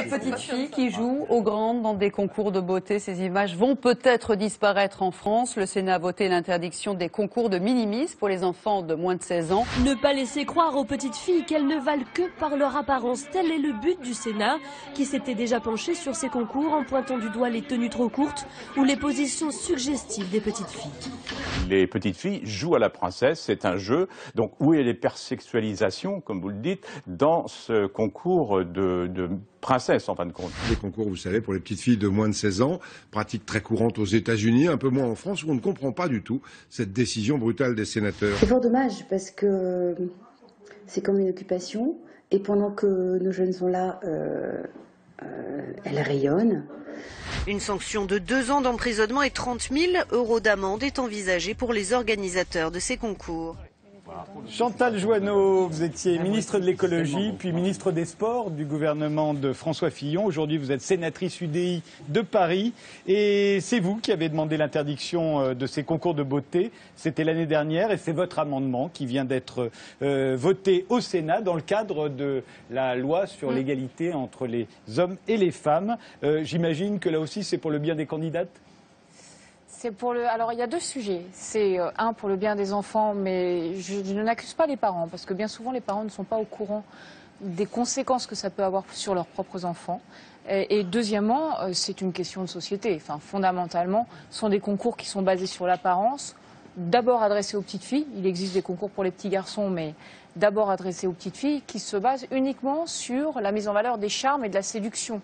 des petites filles qui jouent aux grandes dans des concours de beauté. Ces images vont peut-être disparaître en France. Le Sénat a voté l'interdiction des concours de minimis pour les enfants de moins de 16 ans. Ne pas laisser croire aux petites filles qu'elles ne valent que par leur apparence. Tel est le but du Sénat, qui s'était déjà penché sur ces concours en pointant du doigt les tenues trop courtes ou les positions suggestives des petites filles. Les petites filles jouent à la princesse, c'est un jeu. Donc où est l'hypersexualisation, comme vous le dites, dans ce concours de princesse en fin de compte? Des concours, vous savez, pour les petites filles de moins de 16 ans, pratique très courante aux États-Unis, un peu moins en France, où on ne comprend pas du tout cette décision brutale des sénateurs. C'est fort dommage parce que c'est comme une occupation et pendant que nos jeunes sont là, elles rayonnent. Une sanction de 2 ans d'emprisonnement et 30 000 € d'amende est envisagée pour les organisateurs de ces concours. Chantal Jouanneau, vous étiez ministre de l'écologie, puis ministre des Sports du gouvernement de François Fillon. Aujourd'hui, vous êtes sénatrice UDI de Paris. Et c'est vous qui avez demandé l'interdiction de ces concours de beauté. C'était l'année dernière et c'est votre amendement qui vient d'être voté au Sénat dans le cadre de la loi sur l'égalité entre les hommes et les femmes. J'imagine que là aussi, c'est pour le bien des candidates ? Alors il y a 2 sujets. C'est un pour le bien des enfants, mais je n'accuse pas les parents, parce que bien souvent les parents ne sont pas au courant des conséquences que ça peut avoir sur leurs propres enfants. Et deuxièmement, c'est une question de société. Enfin, fondamentalement, ce sont des concours qui sont basés sur l'apparence, d'abord adressés aux petites filles. Il existe des concours pour les petits garçons, mais d'abord adressés aux petites filles, qui se basent uniquement sur la mise en valeur des charmes et de la séduction.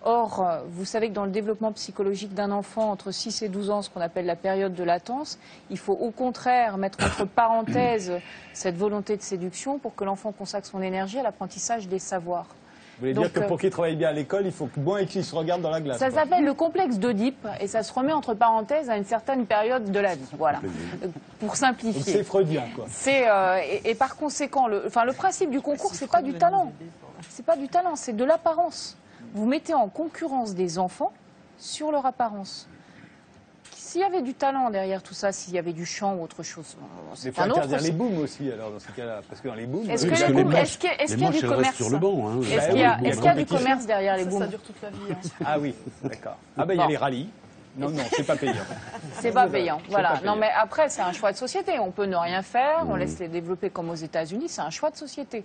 Or, vous savez que dans le développement psychologique d'un enfant entre 6 et 12 ans, ce qu'on appelle la période de latence, il faut au contraire mettre entre parenthèses cette volonté de séduction pour que l'enfant consacre son énergie à l'apprentissage des savoirs. Vous voulez dire que pour qu'il travaille bien à l'école, il faut que moins qu'il se regarde dans la glace. Ça s'appelle le complexe d'Oedipe et ça se remet entre parenthèses à une certaine période de la vie. Voilà, pour simplifier. C'est freudien, quoi. Et par conséquent, le principe du concours, c'est pas du talent. C'est pas du talent, c'est de l'apparence. Vous mettez en concurrence des enfants sur leur apparence. S'il y avait du talent derrière tout ça, s'il y avait du chant ou autre chose, c'est un autre. Il faut interdire les booms aussi, alors, dans ces cas-là. Parce que dans les booms... Est-ce qu'il y a du commerce sur le banc, hein. Est-ce qu'il y a du commerce derrière les booms? Ça dure toute la vie. Hein. Ah oui, d'accord. Ah ben il y a les rallyes. Non, c'est pas payant. C'est pas payant, voilà. Non, mais après, c'est un choix de société. On peut ne rien faire, on laisse les développer comme aux États-Unis, c'est un choix de société.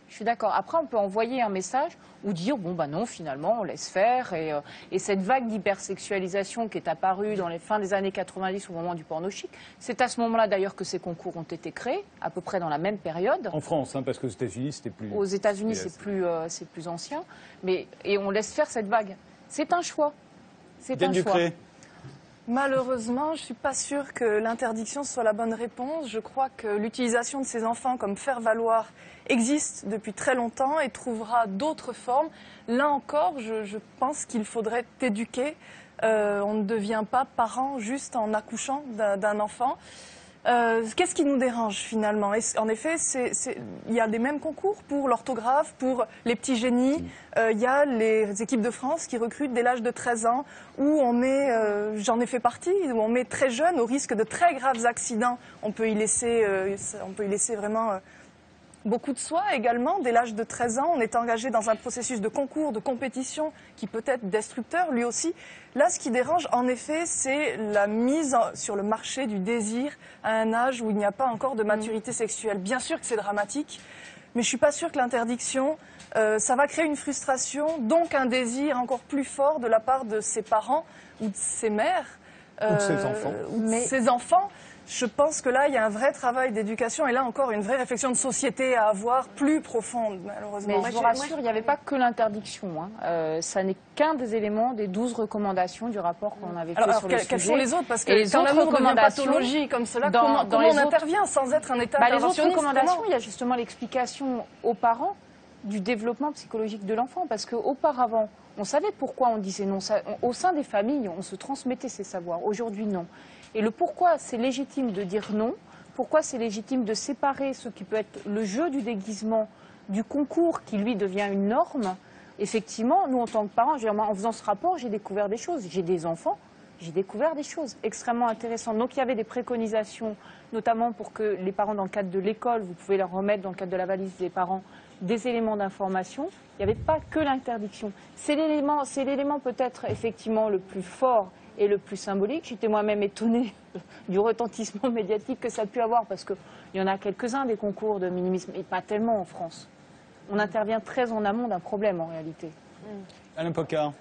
Je suis d'accord. Après, on peut envoyer un message ou dire, bon, bah non, finalement, on laisse faire. Et cette vague d'hypersexualisation qui est apparue dans les fins des années 90 au moment du porno chic, c'est à ce moment-là, d'ailleurs, que ces concours ont été créés, à peu près dans la même période. En France, hein, parce qu'aux États-Unis, c'était plus... Aux États-Unis, c'est plus ancien. Et on laisse faire cette vague. C'est un choix. C'est un choix. Malheureusement, je ne suis pas sûre que l'interdiction soit la bonne réponse. Je crois que l'utilisation de ces enfants comme faire-valoir existe depuis très longtemps et trouvera d'autres formes. Là encore, je pense qu'il faudrait éduquer. On ne devient pas parent juste en accouchant d'un enfant. Qu'est-ce qui nous dérange finalement? En effet, il y a les mêmes concours pour l'orthographe, pour les petits génies. Il y a les équipes de France qui recrutent dès l'âge de 13 ans, où on met, j'en ai fait partie, où on met très jeune au risque de très graves accidents. On peut y laisser vraiment beaucoup de soi également. Dès l'âge de 13 ans, on est engagé dans un processus de concours, de compétition qui peut être destructeur lui aussi. Là, ce qui dérange, en effet, c'est la mise sur le marché du désir à un âge où il n'y a pas encore de maturité sexuelle. Bien sûr que c'est dramatique, mais je ne suis pas sûre que l'interdiction, ça va créer une frustration, donc un désir encore plus fort de la part de ses parents ou de ses mères. Ou de ses enfants. Ou de ses enfants. Je pense que là, il y a un vrai travail d'éducation et là encore une vraie réflexion de société à avoir plus profonde, malheureusement. Mais je vous rassure, il n'y avait pas que l'interdiction. Hein. Ça n'est qu'un des éléments des 12 recommandations du rapport qu'on avait fait sur le sujet. Quelles sont les autres? Parce que quand l'amour devient pathologie comme cela, comment on intervient sans être un état interventionniste? Les autres recommandations, il y a justement l'explication aux parents du développement psychologique de l'enfant. Parce qu'auparavant, on savait pourquoi on disait non. Au sein des familles, on se transmettait ces savoirs. Aujourd'hui, non. Et le pourquoi c'est légitime de dire non, pourquoi c'est légitime de séparer ce qui peut être le jeu du déguisement du concours qui, lui, devient une norme. Effectivement, nous, en tant que parents, en faisant ce rapport, j'ai découvert des choses. J'ai des enfants, j'ai découvert des choses extrêmement intéressantes. Donc, il y avait des préconisations, notamment pour que les parents, dans le cadre de l'école, vous pouvez leur remettre, dans le cadre de la valise des parents, des éléments d'information, il n'y avait pas que l'interdiction. C'est l'élément peut-être effectivement le plus fort et le plus symbolique. J'étais moi-même étonnée du retentissement médiatique que ça a pu avoir, parce qu'il y en a quelques-uns des concours de minimisme, et pas tellement en France. On intervient très en amont d'un problème en réalité. Alain Pocard.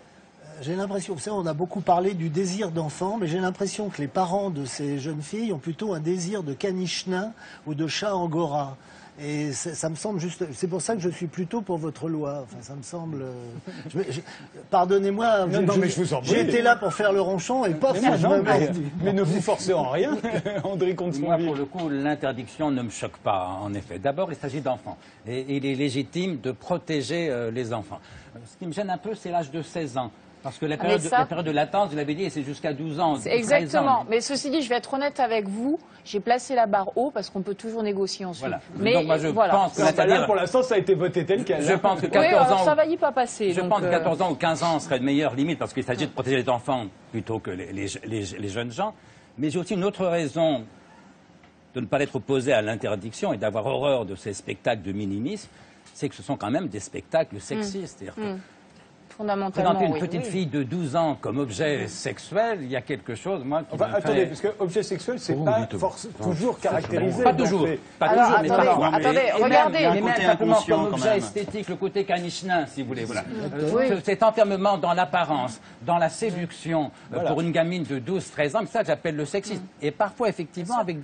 J'ai l'impression, vous savez, on a beaucoup parlé du désir d'enfant, mais j'ai l'impression que les parents de ces jeunes filles ont plutôt un désir de caniche nain ou de chat angora. Et ça me semble juste. C'est pour ça que je suis plutôt pour votre loi. Enfin, ça me semble. Pardonnez-moi. J'ai été là pour faire le ronchon et pas mais ne vous forcez en rien, André Comte-Sponville. Moi, pour le coup, l'interdiction ne me choque pas, en effet. D'abord, il s'agit d'enfants. Et il est légitime de protéger les enfants. Ce qui me gêne un peu, c'est l'âge de 16 ans. Parce que la période de latence, vous l'avez dit, c'est jusqu'à 12 ans. Exactement. Ans. Mais ceci dit, je vais être honnête avec vous. J'ai placé la barre haut parce qu'on peut toujours négocier ensuite. Voilà. Mais donc moi, je pense que là, pour l'instant, ça a été voté tel quel. Je pense que 14 ans. Ça va y pas passer. Je pense que 14 ans ou 15 ans serait une meilleure limite parce qu'il s'agit de protéger les enfants plutôt que les jeunes gens. Mais j'ai aussi une autre raison de ne pas être opposé à l'interdiction et d'avoir horreur de ces spectacles de minimisme, c'est que ce sont quand même des spectacles sexistes. C'est-à-dire que fondamentalement, présenter une petite fille de 12 ans comme objet sexuel, il y a quelque chose, moi, qui attendez, parce que objet sexuel, c'est pas toujours caractérisé. Pas toujours. Pas alors, toujours, mais parfois. Attendez, regardez. Mais même simplement comme objet esthétique, le côté caniche-nain, si vous voulez. Voilà. Cet enfermement dans l'apparence, dans la séduction, pour une gamine de 12-13 ans, c'est ça que j'appelle le sexisme. Et parfois, effectivement, avec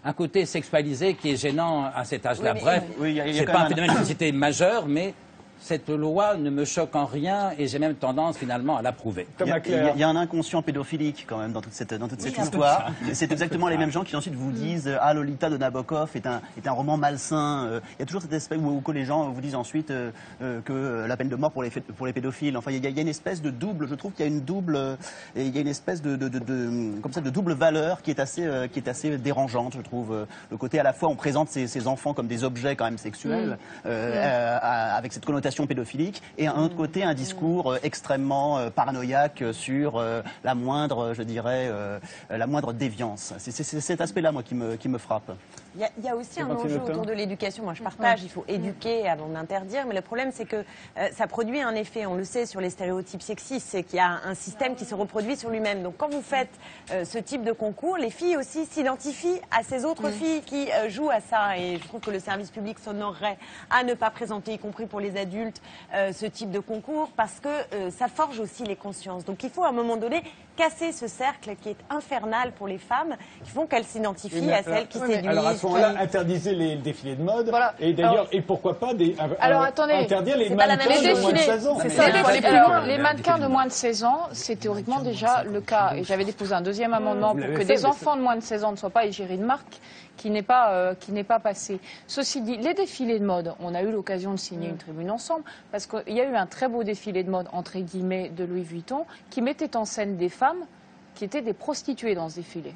un côté sexualisé qui est gênant à cet âge-là. Bref, c'est pas un phénomène de société majeur, mais cette loi ne me choque en rien et j'ai même tendance finalement à l'approuver. Il y a un inconscient pédophilique quand même dans toute cette histoire. C'est exactement les mêmes gens qui ensuite vous disent « Ah, Lolita de Nabokov est un roman malsain ». Il y a toujours cet aspect où que les gens vous disent ensuite que la peine de mort pour les pédophiles. Enfin, il y a une espèce de double, je trouve qu'il y a une double, il y a une espèce de double valeur qui est assez dérangeante, je trouve. Le côté à la fois on présente ces enfants comme des objets quand même sexuels, avec cette connotation pédophilique, et un autre côté un discours extrêmement paranoïaque sur la moindre, je dirais, la moindre déviance. C'est cet aspect-là, moi, qui me frappe. Il y a aussi un enjeu autour de l'éducation. Moi, je partage, il faut éduquer avant d'interdire, mais le problème, c'est que ça produit un effet, on le sait, sur les stéréotypes sexistes, c'est qu'il y a un système qui se reproduit sur lui-même. Donc, quand vous faites ce type de concours, les filles aussi s'identifient à ces autres filles qui jouent à ça, et je trouve que le service public s'honorerait à ne pas présenter, y compris pour les adultes, ce type de concours, parce que ça forge aussi les consciences. Donc, il faut à un moment donné casser ce cercle qui est infernal pour les femmes, qui font qu'elles s'identifient à celles qui séduisent. Alors à ce moment-là, interdisez les défilés de mode, et d'ailleurs, et pourquoi pas interdire les mannequins de moins de 16 ans. Les mannequins de moins de 16 ans, c'est théoriquement déjà le cas. Et j'avais déposé un deuxième amendement pour que des enfants de moins de 16 ans ne soient pas égérie de marque, qui n'est pas passé. Ceci dit, les défilés de mode, on a eu l'occasion de signer une tribune ensemble, parce qu'il y a eu un très beau défilé de mode, entre guillemets, de Louis Vuitton, qui mettait en scène des femmes qui étaient des prostituées dans ce défilé.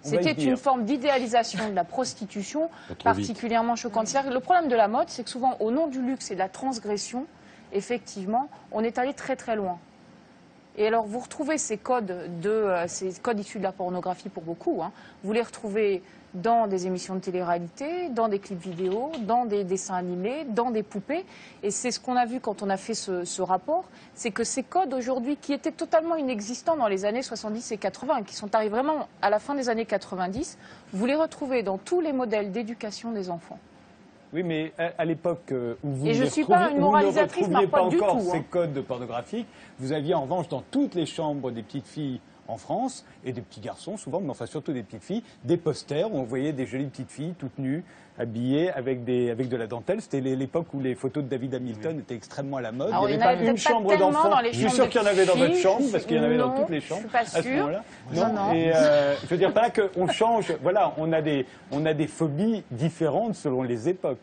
C'était une forme d'idéalisation de la prostitution particulièrement choquante. Le problème de la mode, c'est que souvent, au nom du luxe et de la transgression, effectivement, on est allé très très loin. Et alors, vous retrouvez ces codes issus de la pornographie pour beaucoup. Vous les retrouvez dans des émissions de télé-réalité, dans des clips vidéo, dans des dessins animés, dans des poupées. Et c'est ce qu'on a vu quand on a fait ce rapport, c'est que ces codes aujourd'hui, qui étaient totalement inexistants dans les années 70 et 80, qui sont arrivés vraiment à la fin des années 90, vous les retrouvez dans tous les modèles d'éducation des enfants. Oui, mais à l'époque où vous ne retrouviez pas encore ces codes pornographiques, vous aviez en revanche dans toutes les chambres des petites filles en France, et des petits garçons souvent, mais enfin surtout des petites filles, des posters où on voyait des jolies petites filles toutes nues, habillées avec de la dentelle. C'était l'époque où les photos de David Hamilton étaient extrêmement à la mode. Alors, il n'y avait pas une chambre d'enfants. Je suis sûr qu'il y en avait dans votre chambre, parce qu'il y en avait dans toutes les chambres à ce moment-là. Non. Et je veux dire pas qu'on change. Voilà, on a des phobies différentes selon les époques.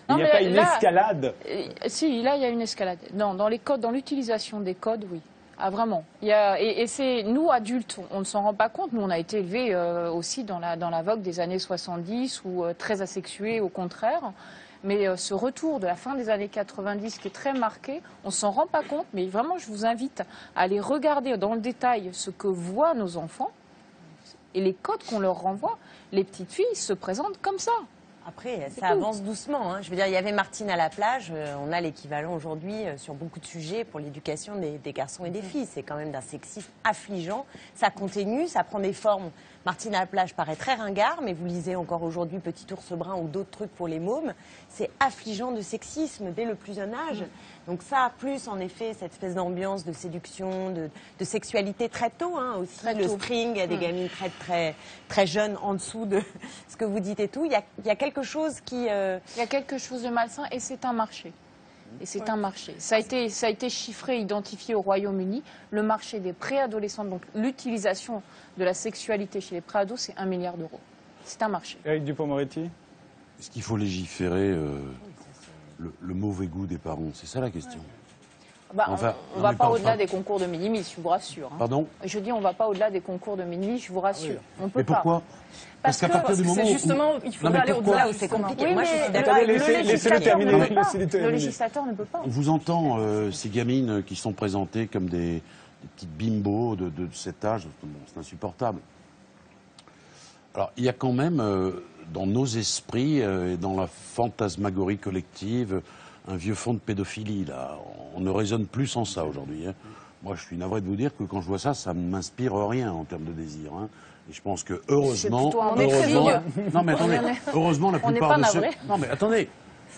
Il n'y a pas une escalade. Si, là, il y a une escalade. Non, dans les codes, dans l'utilisation des codes, oui. Ah, vraiment. Et c'est nous, adultes, on ne s'en rend pas compte. Nous, on a été élevés aussi dans la vogue des années 70, ou très asexués, au contraire. Mais ce retour de la fin des années 90 qui est très marqué, on ne s'en rend pas compte. Mais vraiment, je vous invite à aller regarder dans le détail ce que voient nos enfants et les codes qu'on leur renvoie. Les petites filles se présentent comme ça. Après, ça avance doucement. Hein. Je veux dire, il y avait Martine à la plage. On a l'équivalent aujourd'hui sur beaucoup de sujets pour l'éducation des garçons et des filles. C'est quand même d'un sexisme affligeant. Ça continue, ça prend des formes. Martine à la plage paraît très ringard, mais vous lisez encore aujourd'hui Petit ours brun ou d'autres trucs pour les mômes. C'est affligeant de sexisme dès le plus jeune âge. Donc ça, plus en effet cette espèce d'ambiance de séduction, de sexualité très tôt, hein, aussi très le string, il y a des gamines très jeunes en dessous de ce que vous dites et tout. Il y a quelque chose qui... Il y a quelque chose de malsain et c'est un marché. Et c'est un marché. Ça a été chiffré, identifié au Royaume-Uni. Le marché des préadolescents, donc l'utilisation de la sexualité chez les préados, c'est 1 milliard d'euros. C'est un marché. Éric Dupond-Moretti. Est-ce qu'il faut légiférer le mauvais goût des parents? C'est ça la question. Bah, enfin, on ne va pas au-delà des concours de minimis, je vous rassure. Hein. Pardon? Je dis on ne va pas au-delà des concours de minimis, je vous rassure. On peut Mais pourquoi? Parce qu'à partir du moment où... justement, il faudrait aller au-delà où c'est compliqué. Oui, moi, je suis d'accord. Le législateur ne peut pas. On vous entend, ces gamines qui sont présentées comme des petites bimbos de cet âge, bon, c'est insupportable. Alors, il y a quand même, dans nos esprits et dans la fantasmagorie collective, un vieux fond de pédophilie, là. On ne raisonne plus sans ça aujourd'hui. Hein. Moi, je suis navré de vous dire que quand je vois ça, ça ne m'inspire rien en termes de désir. Hein. Et je pense que heureusement, non mais attendez, heureusement la plupart de ceux. Non mais attendez,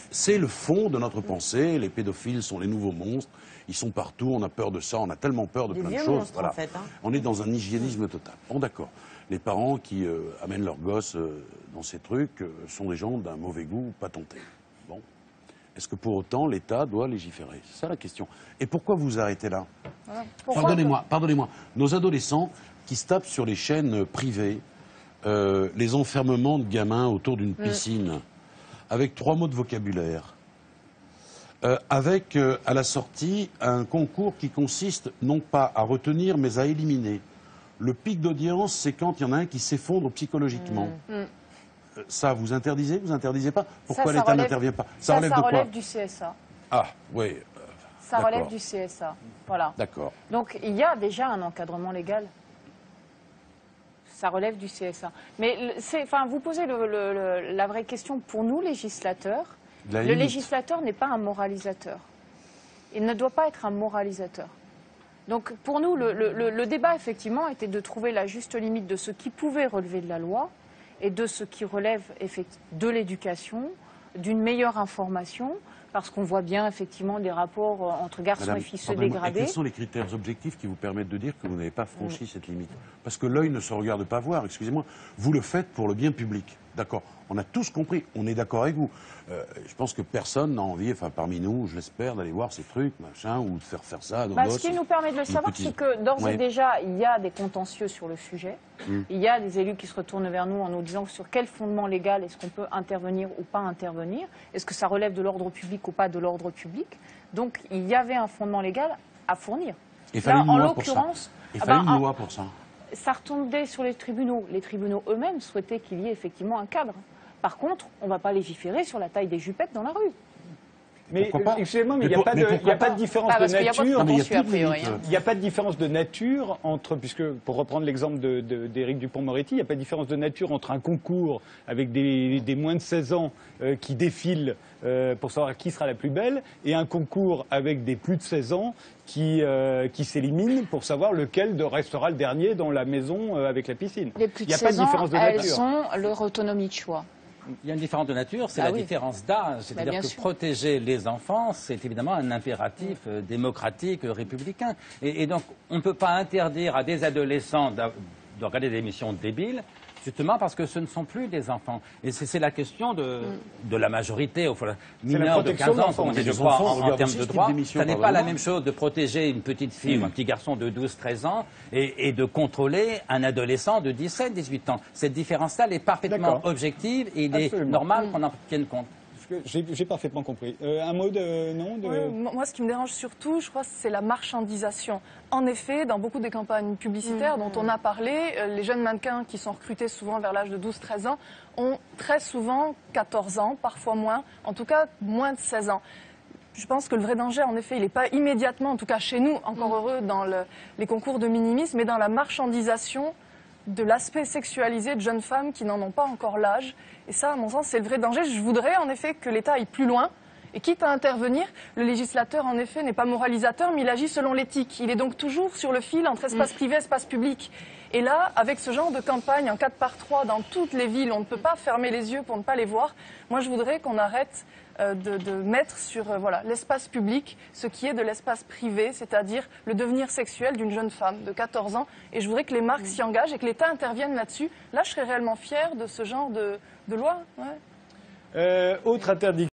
c'est le fond de notre pensée. Les pédophiles sont les nouveaux monstres. Ils sont partout. On a peur de ça. On a tellement peur de plein de choses. Monstres, voilà. en fait, hein. On est dans un hygiénisme total. Bon, d'accord. Les parents qui amènent leurs gosses dans ces trucs sont des gens d'un mauvais goût patenté. Bon. Est-ce que pour autant l'État doit légiférer? C'est ça la question. Et pourquoi vous arrêtez là? Pardonnez-moi. Nos adolescents qui se tapent sur les chaînes privées les enfermements de gamins autour d'une piscine, avec 3 mots de vocabulaire, avec à la sortie un concours qui consiste non pas à retenir mais à éliminer. Le pic d'audience, c'est quand il y en a un qui s'effondre psychologiquement. Ça, vous interdisez pas? Pourquoi l'État n'intervient pas? Ça relève du CSA. Ah, oui. Ça relève du CSA. Voilà. D'accord. Donc, il y a déjà un encadrement légal. Ça relève du CSA. Mais vous posez la vraie question pour nous, législateurs. Le législateur n'est pas un moralisateur. Il ne doit pas être un moralisateur. Donc, pour nous, le débat, effectivement, était de trouver la juste limite de ce qui pouvait relever de la loi et de ce qui relève de l'éducation, d'une meilleure information, parce qu'on voit bien effectivement des rapports entre garçons et filles se dégrader. Quels sont les critères objectifs qui vous permettent de dire que vous n'avez pas franchi cette limite? Parce que l'œil ne se regarde pas voir, excusez-moi. Vous le faites pour le bien public. D'accord. On a tous compris, on est d'accord avec vous. Je pense que personne n'a envie, enfin parmi nous, je l'espère, d'aller voir ces trucs, machin, ou de faire ça à nos gosses. Ce qui nous permet de le savoir, c'est que d'ores et déjà, il y a des contentieux sur le sujet. Il y a des élus qui se retournent vers nous en nous disant sur quel fondement légal est-ce qu'on peut intervenir ou pas intervenir. Est-ce que ça relève de l'ordre public ou pas de l'ordre public. Donc il y avait un fondement légal à fournir. Il fallait une loi pour ça. Il fallait une loi pour ça. Ça retombait sur les tribunaux. Les tribunaux eux-mêmes souhaitaient qu'il y ait effectivement un cadre. Par contre, on ne va pas légiférer sur la taille des jupettes dans la rue. Mais excusez-moi, mais il n'y a pas de différence de nature. Il n'y a pas de différence de nature entre, puisque pour reprendre l'exemple d'Éric Dupond-Moretti, il n'y a pas de différence de nature entre un concours avec des moins de 16 ans qui défilent pour savoir qui sera la plus belle et un concours avec des plus de 16 ans qui s'éliminent pour savoir lequel restera le dernier dans la maison avec la piscine. Les plus de 16 ans, elles ont leur autonomie de choix. Il y a une différence de nature, c'est la différence d'âge. C'est-à-dire que protéger les enfants, c'est évidemment un impératif démocratique, républicain. Et donc, on ne peut pas interdire à des adolescents de regarder des émissions débiles, justement parce que ce ne sont plus des enfants. Et c'est la question de la majorité, au mineur de 15 ans, comme on dit, je crois, en termes de droit. Ça n'est pas la même chose de protéger une petite fille ou un petit garçon de 12-13 ans et de contrôler un adolescent de 17-18 ans. Cette différence-là, elle est parfaitement objective et il est normal qu'on en tienne compte. J'ai parfaitement compris. Un mot Moi, ce qui me dérange surtout, je crois, c'est la marchandisation. En effet, dans beaucoup des campagnes publicitaires dont on a parlé, les jeunes mannequins qui sont recrutés souvent vers l'âge de 12-13 ans ont très souvent 14 ans, parfois moins, en tout cas moins de 16 ans. Je pense que le vrai danger, en effet, il n'est pas immédiatement, en tout cas chez nous, encore heureux, dans les concours de minimis, mais dans la marchandisation de l'aspect sexualisé de jeunes femmes qui n'en ont pas encore l'âge. Et ça, à mon sens, c'est le vrai danger. Je voudrais en effet que l'État aille plus loin. Et quitte à intervenir, le législateur, en effet, n'est pas moralisateur, mais il agit selon l'éthique. Il est donc toujours sur le fil entre espace privé et espace public. Et là, avec ce genre de campagne en 4x3 dans toutes les villes, on ne peut pas fermer les yeux pour ne pas les voir. Moi, je voudrais qu'on arrête de mettre sur l'espace public ce qui est de l'espace privé, c'est-à-dire le devenir sexuel d'une jeune femme de 14 ans. Et je voudrais que les marques s'y engagent et que l'État intervienne là-dessus. Là, je serais réellement fière de ce genre de loi. Ouais. Autre interdiction.